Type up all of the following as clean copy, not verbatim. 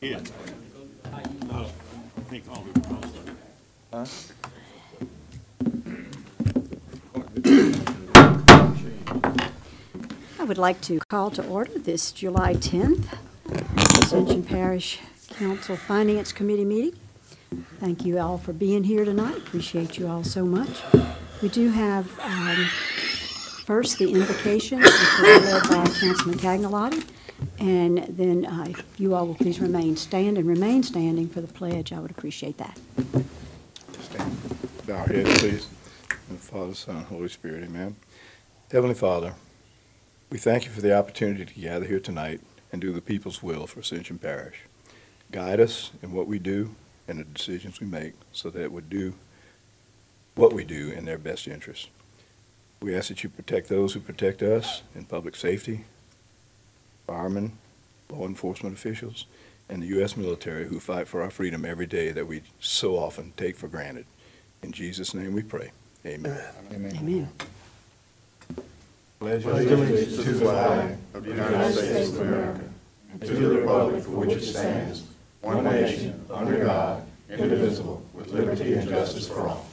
Yeah. I think all of it was. Huh? I would like to call to order this July 10th Ascension Parish Council Finance Committee meeting. Thank you all for being here tonight. Appreciate you all so much. We do have first the invocation, which will be led by Councilman Cagnalotti, and then if you all will please remain standing for the pledge, I would appreciate that. Stand. Bow our heads, please. In the Father, Son, Holy Spirit, amen. Heavenly Father, we thank you for the opportunity to gather here tonight and do the people's will for Ascension Parish. Guide us in what we do and the decisions we make so that we do what we do in their best interest. We ask that you protect those who protect us in public safety, firemen, law enforcement officials, and the U.S. military who fight for our freedom every day that we so often take for granted. In Jesus' name we pray. Amen. Amen. Amen. Pledge allegiance to the flag of the United States of America and to the republic for which it stands, one nation, under God, indivisible, with liberty and justice for all.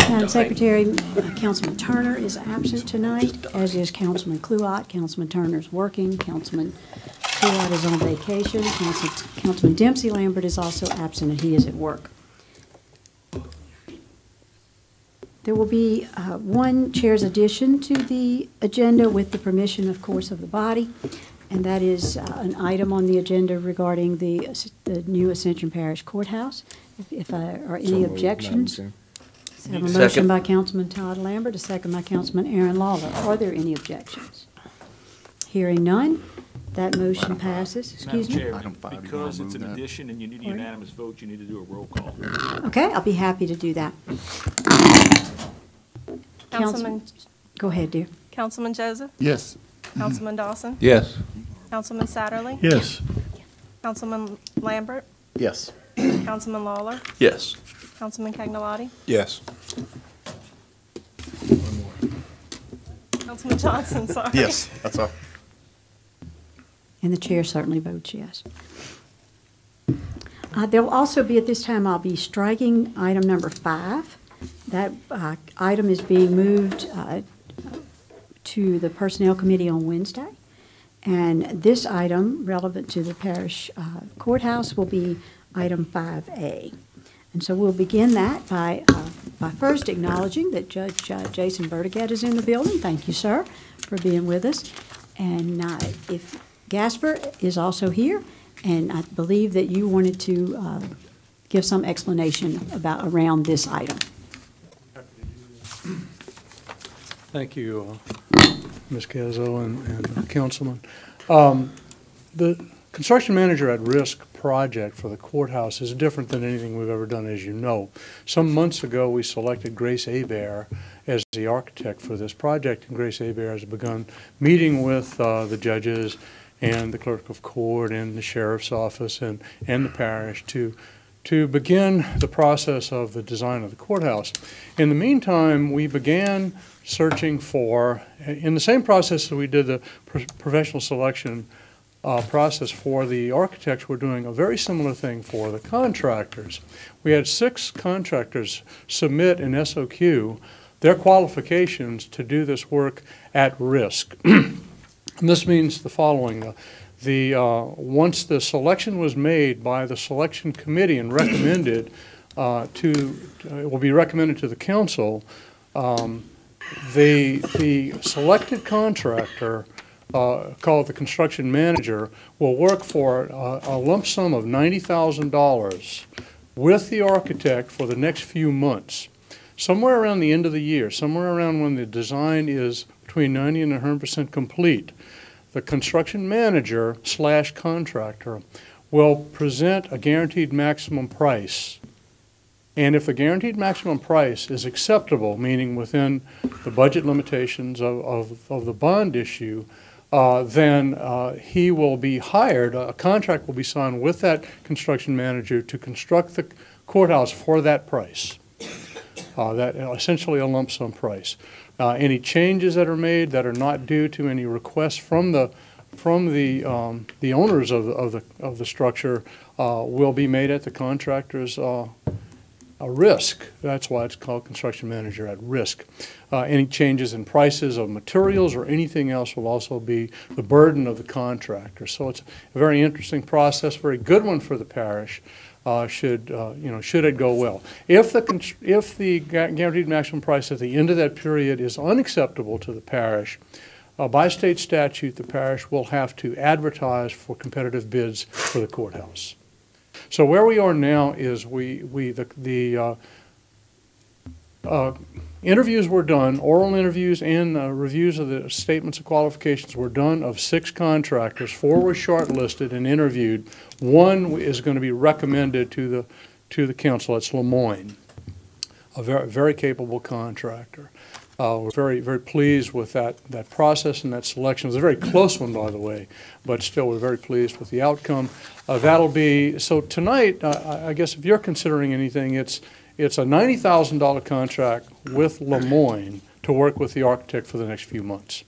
Madam Secretary, Councilman Turner is absent tonight, as is Councilman Kluot. Councilman Turner's working. Councilman Kluot is on vacation. Councilman Dempsey Lambert is also absent, and he is at work. There will be one chair's addition to the agenda with the permission, of course, of the body, and that is an item on the agenda regarding the new Ascension Parish Courthouse. If there are any objections. I have a motion by Councilman Todd Lambert, a second by Councilman Aaron Lawler. Are there any objections? Hearing none, that motion passes. Excuse me? Madam Chair, because it's an addition and you need a unanimous vote, you need to do a roll call. Okay, I'll be happy to do that. Councilman, Go ahead, dear. Councilman Joseph, Yes. Councilman Dawson, Yes. Councilman Satterley, Yes. Councilman Lambert, Yes. Councilman Lawler, Yes. Councilman Cagnalotti, Yes. Councilman Johnson, sorry. Yes. That's all. And the chair certainly votes yes. There will also be, at this time, I'll be striking item number 5. That item is being moved to the Personnel Committee on Wednesday. And this item, relevant to the parish courthouse, will be item 5A. And so we'll begin that by first acknowledging that Judge Jason Vertigat is in the building. Thank you, sir, for being with us. And if Gasper is also here, and I believe that you wanted to give some explanation around this item. Thank you, Ms. Cazzo and Councilman. The construction manager at risk project for the courthouse is different than anything we've ever done, as you know. Some months ago, we selected Grace Hebert as the architect for this project, and Grace Hebert has begun meeting with the judges and the clerk of court and the sheriff's office and the parish to begin the process of the design of the courthouse. In the meantime, we began searching for, in the same process that we did the professional selection process for the architects, we're doing a very similar thing for the contractors. We had 6 contractors submit in SOQ their qualifications to do this work at risk. And this means the following. Once the selection was made by the selection committee and recommended it will be recommended to the council, the selected contractor, called the construction manager, will work for a lump sum of $90,000 with the architect for the next few months. Somewhere around the end of the year, somewhere around when the design is between 90 and 100% complete, the construction manager / contractor will present a guaranteed maximum price. And if the guaranteed maximum price is acceptable, meaning within the budget limitations of the bond issue, then he will be hired, a contract will be signed with that construction manager to construct the courthouse for that price. that essentially a lump sum price. Any changes that are made that are not due to any requests from the owners of the structure will be made at the contractor's risk. That's why it's called construction manager at risk. Any changes in prices of materials or anything else will also be the burden of the contractor. So it's a very interesting process, very good one for the parish. Should it go well. If the guaranteed maximum price at the end of that period is unacceptable to the parish, by state statute, the parish will have to advertise for competitive bids for the courthouse. So where we are now is the interviews were done, oral interviews and reviews of the statements of qualifications were done of 6 contractors. 4 were shortlisted and interviewed. 1 is going to be recommended to the council. It's Lemoyne, a very, very capable contractor. We're very, very pleased with that process and that selection. It was a very close one, by the way, but still we're very pleased with the outcome. That'll be, so tonight, I guess if you're considering anything, it's a $90,000 contract with Lemoyne to work with the architect for the next few months.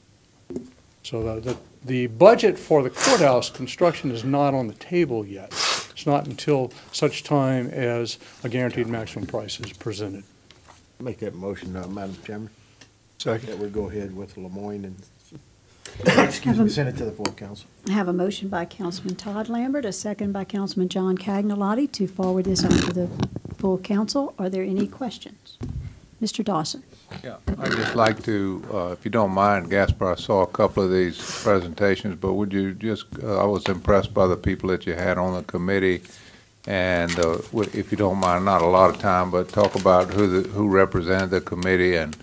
So the budget for the courthouse construction is not on the table yet. It's not until such time as a guaranteed maximum price is presented. Make that motion, Madam Chairman, Second. that we go ahead with Lemoyne and, excuse me, send it to the full council. I have a motion by Councilman Todd Lambert, a second by Councilman John Cagnolotti to forward this on to the full council. Are there any questions? Mr. Dawson. Yeah, I'd just like to, if you don't mind, Gaspar, I saw a couple of these presentations, but would you just, I was impressed by the people that you had on the committee, and if you don't mind, not a lot of time, but talk about who represented the committee and,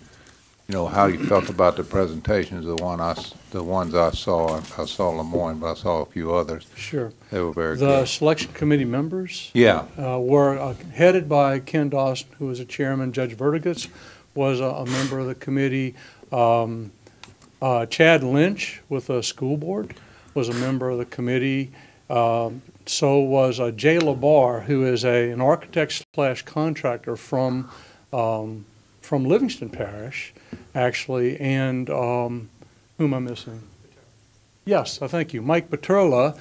you know, how you felt about the presentations, the ones I saw. I saw Lemoyne, but I saw a few others. Sure. They were very The good. selection committee members Yeah, were headed by Ken Dawson, who was a chairman. Judge Vertigus was a member of the committee. Chad Lynch with the school board was a member of the committee. So was Jay Labar, who is an architect / contractor from Livingston Parish, actually, and who am I missing? Yes, thank you. Mike Petrola,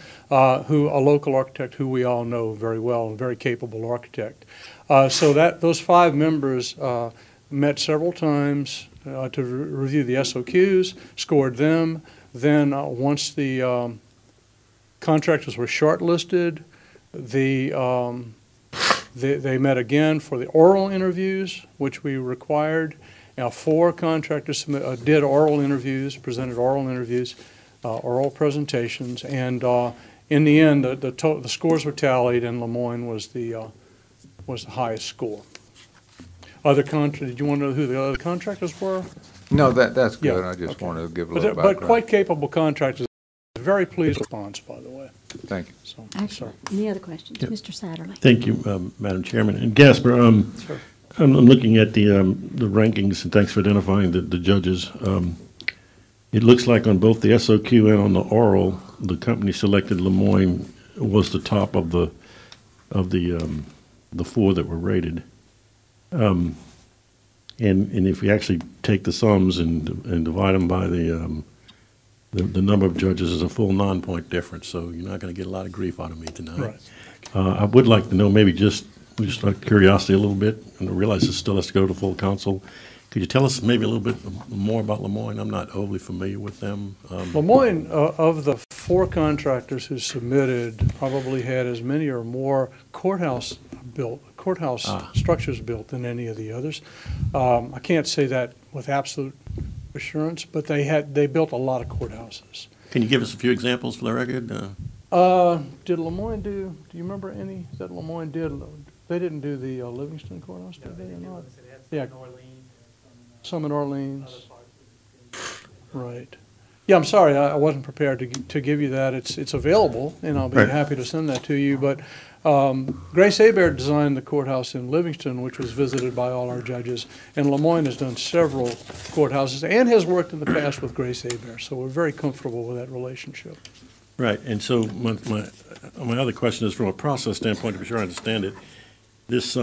who a local architect who we all know very well, a very capable architect. So those 5 members met several times to review the SOQs, scored them. Then once the contractors were shortlisted, they met again for the oral interviews, which we required. Now 4 contractors did oral interviews, presented oral interviews, oral presentations, and in the end, the scores were tallied, and Lemoyne was the highest score. Did you want to know who the other contractors were? no, that's good. Yeah, I just okay. wanted to give a But little background. quite capable contractors. Very pleased with response, by the way. Thank you. So, Excellent. Any other questions? Mr. Satterley. Thank you, Madam Chairman. And Gasper, Sure. I'm looking at the rankings, and thanks for identifying the judges. It looks like on both the SOQ and on the oral, the company selected Lemoyne was the top of the 4 that were rated. And if we actually take the sums and divide them by the number of judges, is a full 9-point difference. So you're not going to get a lot of grief out of me tonight. Right. I would like to know, maybe just out of curiosity a little bit, and I realize it still has to go to full council. Could you tell us maybe a little bit more about Lemoyne? I'm not overly familiar with them. Lemoyne, of the 4 contractors who submitted, probably had as many or more courthouse structures built than any of the others. I can't say that with absolute assurance, but they built a lot of courthouses. Can you give us a few examples for the record? Did Lemoyne do you remember any that Lemoyne did? They didn't do the Livingston courthouse, did they or not? Yeah. Some in Orleans. Right. Yeah, I'm sorry, I wasn't prepared to give you that. It's available, and I'll be Right. happy to send that to you. But Grace Hebert designed the courthouse in Livingston, which was visited by all our judges, and Lemoyne has done several courthouses and has worked in the past with Grace Hebert, so we're very comfortable with that relationship. Right, and so my other question is from a process standpoint, to be sure I understand it, this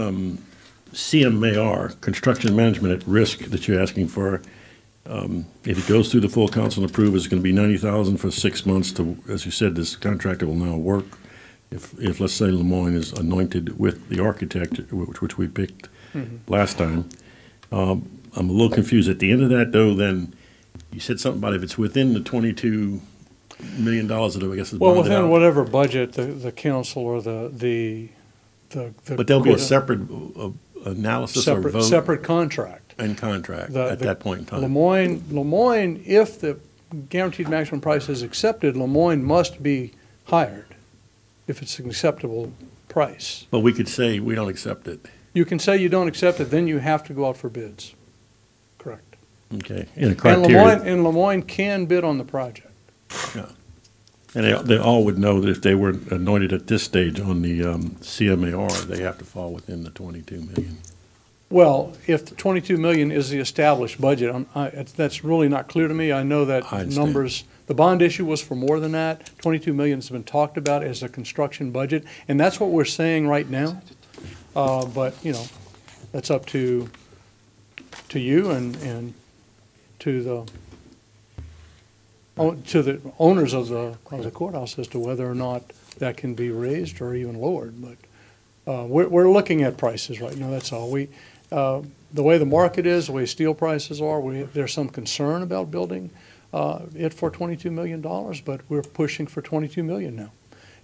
CMAR, Construction Management at Risk, that you're asking for, if it goes through the full council and approve, it's going to be $90,000 for 6 months to, as you said, this contractor will now work. If let's say Lemoyne is anointed with the architect, which we picked last time. I'm a little confused. At the end of that, though, then you said something about if it's within the $22 million that I guess is Well, bonded within out. whatever budget the council or the. But there'll be a court- separate analysis or vote Separate contract. and contract The- at the that point in time. Lemoyne, if the guaranteed maximum price is accepted, Lemoyne must be hired if it's an acceptable price. But we could say we don't accept it. You can say you don't accept it, then you have to go out for bids. Correct. Okay. In a And criteria. Lemoyne can bid on the project. Yeah. And they all would know that if they were anointed at this stage on the CMAR, they have to fall within the 22 million. Well, if the 22 million is the established budget, that's really not clear to me. I know that I understand. numbers, the bond issue was for more than that. 22 million has been talked about as a construction budget, and that's what we're saying right now. But, you know, that's up to you and to the owners of the courthouse as to whether or not that can be raised or even lowered. But we're looking at prices right now, that's all. The way the market is, the way steel prices are, there's some concern about building it for $22 million, but we're pushing for $22 million now.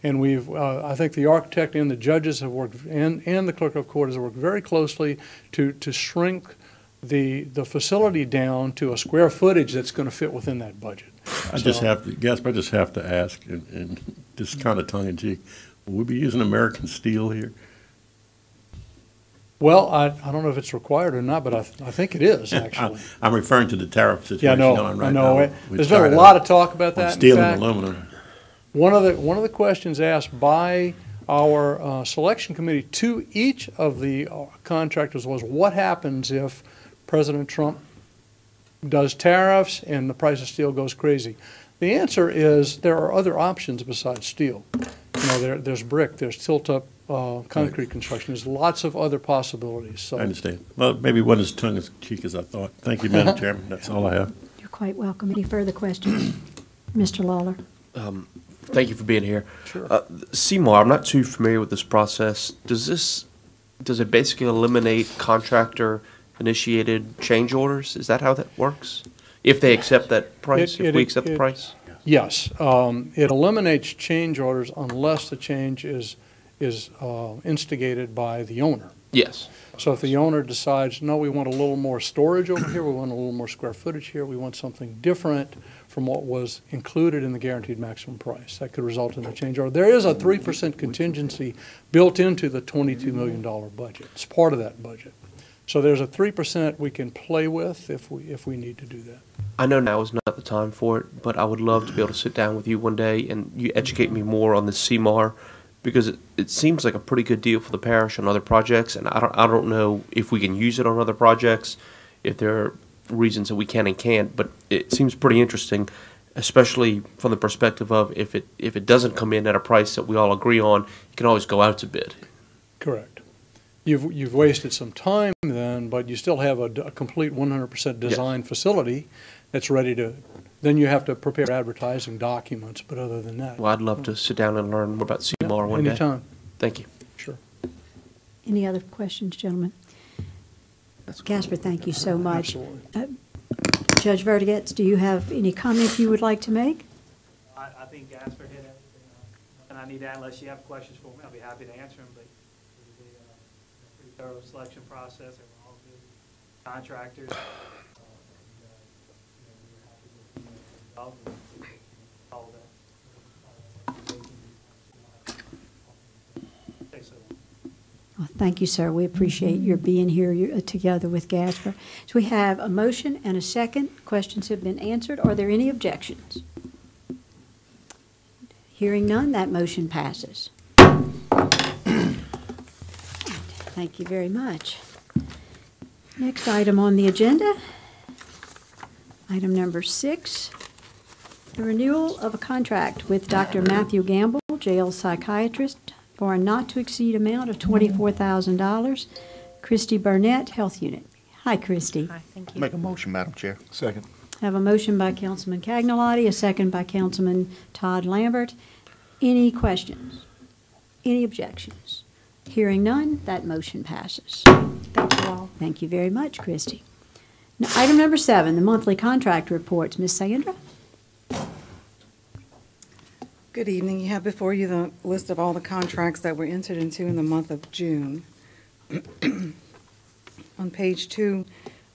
And I think the architect and the judges have worked, and the clerk of court has worked very closely to shrink the facility down to a square footage that's going to fit within that budget. Gaspar, I just have to ask, and this is kind of tongue in cheek, will we be using American steel here? Well, I don't know if it's required or not, but I think it is, actually. I'm referring to the tariff situation Yeah, I know, on right I know. now. There's been a lot of talk about on that. steel In and fact, aluminum. one of the questions asked by our selection committee to each of the contractors was, what happens if President Trump does tariffs and the price of steel goes crazy? The answer is there are other options besides steel. You know, there's brick, there's tilt-up concrete construction. There's lots of other possibilities. So I understand. Well, maybe it wasn't as tongue in cheek as I thought. Thank you, Madam Chairman. That's all I have. You're quite welcome. Any further questions? Mr. Lawler? Thank you for being here. Sure. CMAR, I'm not too familiar with this process. Does it basically eliminate contractor-initiated change orders? Is that how that works? If they accept that price, if we accept the price? Yes, it eliminates change orders unless the change is instigated by the owner. Yes. So if the owner decides, no, we want a little more storage over here, we want a little more square footage here, we want something different from what was included in the guaranteed maximum price, that could result in a change order. There is a 3% contingency built into the $22 million budget. It's part of that budget. So there's a 3% we can play with if we need to do that. I know now is not the time for it, but I would love to be able to sit down with you one day and you educate me more on the CMAR, because it seems like a pretty good deal for the parish on other projects, and I don't know if we can use it on other projects, if there are reasons that we can and can't, but it seems pretty interesting, especially from the perspective of if it doesn't come in at a price that we all agree on, you can always go out to bid. Correct. You've wasted some time then, but you still have a complete 100% design facility that's ready to. Then you have to prepare advertising documents, but other than that. Well, I'd love to sit down and learn more about CMAR one day. Anytime. Thank you. Sure. Any other questions, gentlemen? Gaspar, thank you so much. Absolutely. Judge Verdigetz, do you have any comment you would like to make? I think Gaspar hit everything, and I need that, unless you have questions for me, I'll be happy to answer them, but it was a pretty thorough selection process, they were all good contractors. Well, thank you, sir. We appreciate your being here together with Gaspar. So we have a motion and a second. Questions have been answered. Are there any objections? Hearing none, that motion passes. Thank you very much. Next item on the agenda, item number 6, the renewal of a contract with Dr. Matthew Gamble, jail psychiatrist, for a not-to-exceed amount of $24,000 Christy Burnett, Health Unit. Hi, Christy. Hi, thank you. Make a motion, Madam Chair. Second. I have a motion by Councilman Cagnolati, a second by Councilman Todd Lambert. Any questions? Any objections? Hearing none, that motion passes. Thank you all. Thank you very much, Christy. Now, item number 7, the monthly contract reports. Ms. Sandra? Good evening. You have before you the list of all the contracts that were entered into in the month of June. On page 2,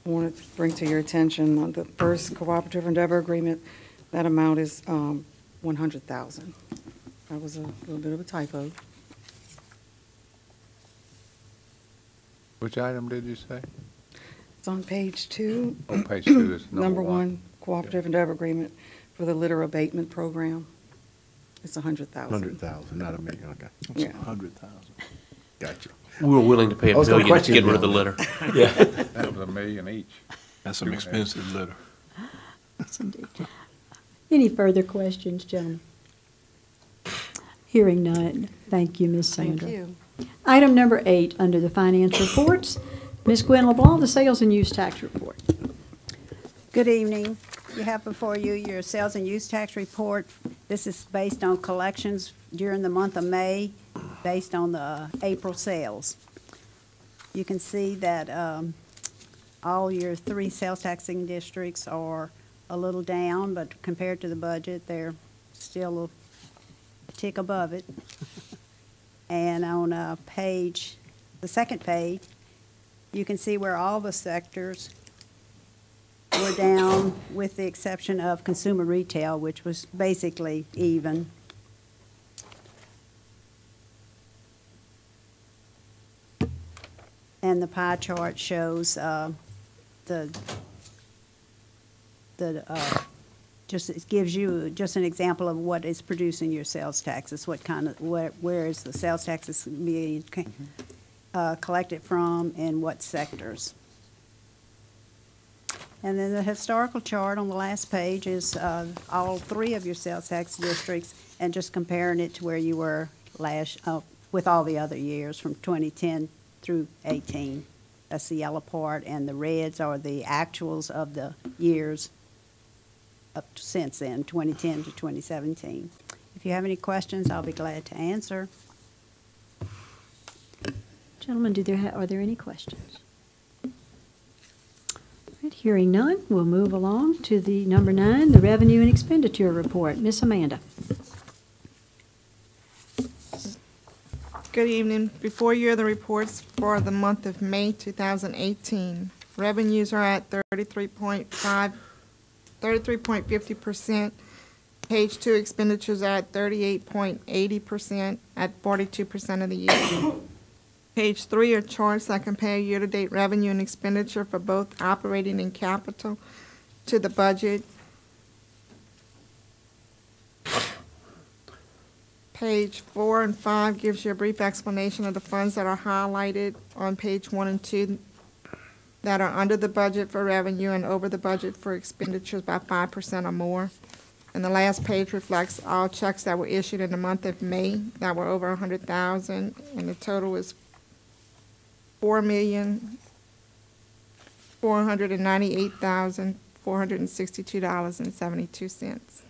I want to bring to your attention the first cooperative endeavor agreement. That amount is $100,000. That was a little bit of a typo. Which item did you say? It's on page 2. Oh, page 2 is Number 1, cooperative endeavor agreement for the litter abatement program. It's $100,000. 100,000, not a million, okay. Yeah. 100,000. Gotcha. We were willing to pay I $1 was gonna million to question get you rid of the on litter. Yeah. That was $1 million each. That's some expensive litter. Yes, indeed. Any further questions, gentlemen? Hearing none. Thank you, Ms. Thank Sandra. you. Item number 8, under the finance reports, Ms. Gwen LeBlanc, the sales and use tax report. Good evening. You have before you your sales and use tax report. This is based on collections during the month of May, based on the April sales. You can see that all your 3 sales taxing districts are a little down, but compared to the budget, they're still a tick above it. And on the second page, you can see where all the sectors were down, with the exception of consumer retail, which was basically even. And the pie chart shows just, it gives you just an example of what is producing your sales taxes, what kind of, where is the sales taxes being collected from, and what sectors. And then the historical chart on the last page is all 3 of your sales tax districts, and just comparing it to where you were with all the other years from 2010 through 18. That's the yellow part, and the reds are the actuals of the years up since then, 2010 to 2017. If you have any questions, I'll be glad to answer. Gentlemen, are there any questions? All right, hearing none, we'll move along to the number 9, the revenue and expenditure report. Miss Amanda. Good evening. Before you are the reports for the month of May 2018. Revenues are at 33.50%. Page 2 expenditures are at 38.80% at 42% of the year. Page 3 are charts that compare year-to-date revenue and expenditure for both operating and capital to the budget. Page 4 and 5 gives you a brief explanation of the funds that are highlighted on page 1 and 2 that are under the budget for revenue and over the budget for expenditures by 5% or more. And the last page reflects all checks that were issued in the month of May that were over $100,000, and the total is $4,498,462.72. If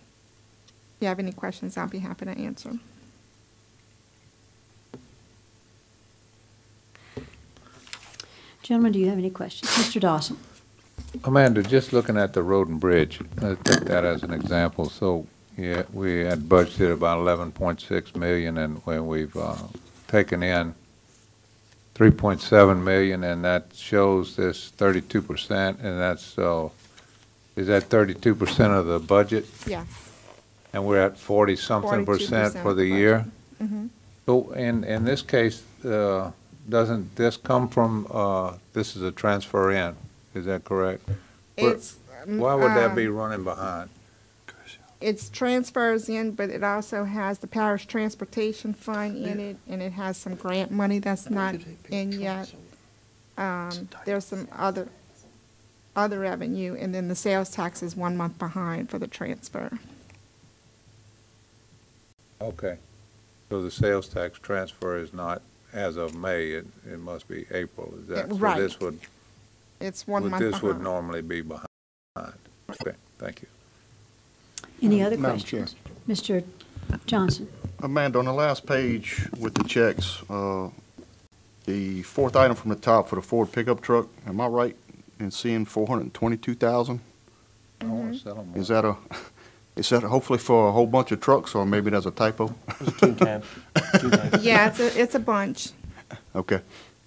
you have any questions, I'll be happy to answer. Gentlemen, do you have any questions? Mr. Dawson. Amanda, just looking at the road and bridge, let's take that as an example. So, yeah, we had budgeted about 11.6 million, and when we've taken in 3.7 million, and that shows this 32%, and that's is that 32% of the budget? Yes. And we're at 40-something% for the year. Mm-hmm. So, in this case, doesn't this come from? This is a transfer in. Is that correct? It's, why would that be running behind? It's transfers in, but it also has the parish transportation fund in it, and it has some grant money that's not in yet. There's some other revenue, and then the sales tax is 1 month behind for the transfer. Okay. So the sales tax transfer is not as of May, it must be April, is that? so Right. This would, It's 1 month this would behind. normally be behind. Okay, thank you. Any other Madam Chair. questions? Mr. Johnson? Amanda, on the last page with the checks, the fourth item from the top for the Ford pickup truck, am I right in seeing 422,000? I want to sell them. Is that hopefully for a whole bunch of trucks, or maybe that's a typo? Yeah, it's a bunch. Okay,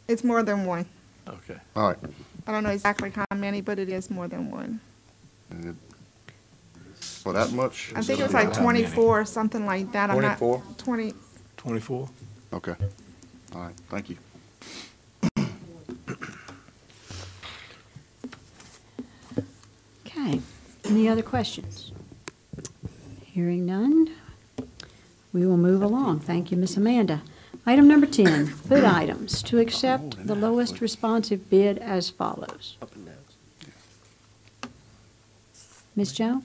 It's more than one. Okay. all right. I don't know exactly how many, but it is more than one. For that much? I think it was like 24, something like that. I'm not- 24? 20, 24? Okay, all right, thank you. Okay. Any other questions? Hearing none, we will move along. Thank you, Ms. Amanda. Item number 10, bid items. To accept the lowest responsive bid as follows. Ms. Jones?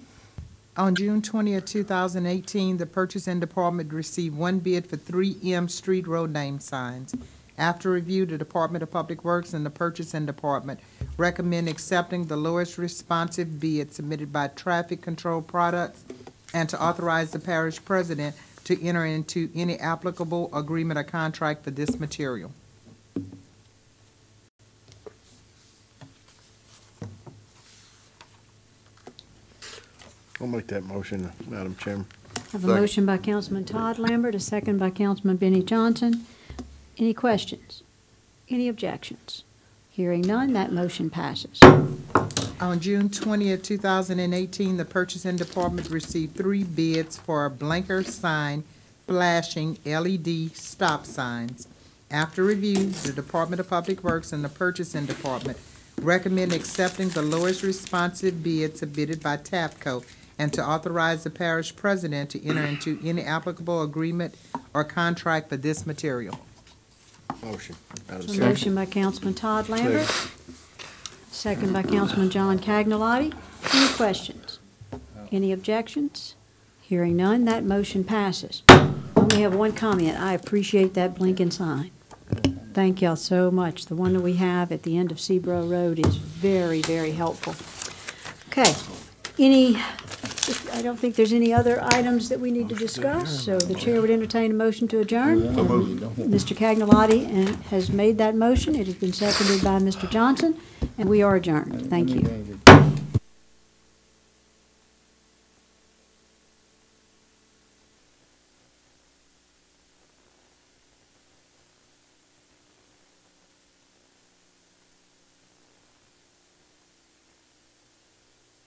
On June 20th, 2018, the purchasing department received one bid for 3M street road name signs. After review, the Department of Public Works and the purchasing department recommend accepting the lowest responsive bid submitted by Traffic Control Products and to authorize the parish president to enter into any applicable agreement or contract for this material. I'll make that motion, Madam Chairman. I have a motion by Councilman Todd Lambert, a second by Councilman Benny Johnson. Any questions? Any objections? Hearing none, that motion passes. On June 20th, 2018, the purchasing department received 3 bids for blinker sign flashing LED stop signs. After review, the Department of Public Works and the purchasing department recommend accepting the lowest responsive bid submitted by TAPCO and to authorize the parish president to enter into any applicable agreement or contract for this material. Motion, Madam A Chairman. motion by Councilman Todd Lambert, second by Councilman John Cagnolati. Any questions? Any objections? Hearing none, that motion passes. I only have one comment. I appreciate that blinking sign. Thank y'all so much. The one that we have at the end of Seabrook Road is very, very helpful. Okay, I don't think there's any other items that we need to discuss, so the chair would entertain a motion to adjourn. And Mr. Cagnolati has made that motion. It has been seconded by Mr. Johnson, and we are adjourned. Thank you.